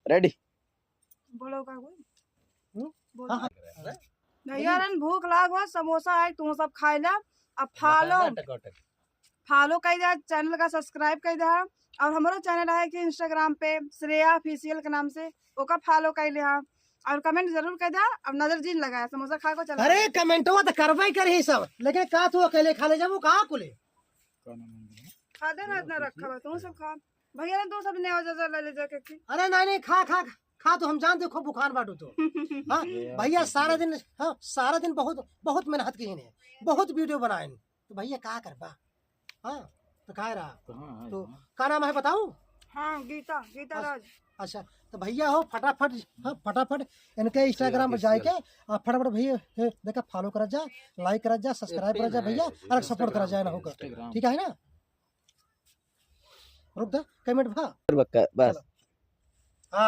Ready बोलो का कोई हाँ, हाँ। भैया रन भूख लागो समोसा है तुम सब खाए ला अब फॉलो कर दे चैनल का सब्सक्राइब कर दे और हमारा चैनल है कि इंस्टाग्राम पे श्रेया ऑफिशियल के नाम से ओका फॉलो कर ले और कमेंट जरूर कर दे अब नजर जीन लगाया समोसा खा को चला अरे कमेंटवा तो करवाई कर सब, लेकिन का तू अकेले खा ले जाबू कहाँ कुले खा दे ना इतना रखा हुआ तुम सब खा भैया तू सब ने ले जाके अरे नहीं खा खा खा तो हम जानते खूब बुखार बाटू तो। हाँ भैया सारा दिन, हाँ सारा दिन बहुत बहुत मेहनत की ने, बहुत वीडियो बनाए तो भैया क्या करबा। हाँ तो कह रहा तो क्या नाम है बताऊं? हाँ गीता राज। अच्छा तो भैया हो फटाफट, हाँ फटाफट इनके इंस्टाग्राम पर जाके फटाफट भैया देखा फॉलो करा जा, लाइक करा जा, सब्सक्राइब करा जा भैया और सपोर्ट करा जाए ना होगा, ठीक है ना? रुक दे कमेंट भा बस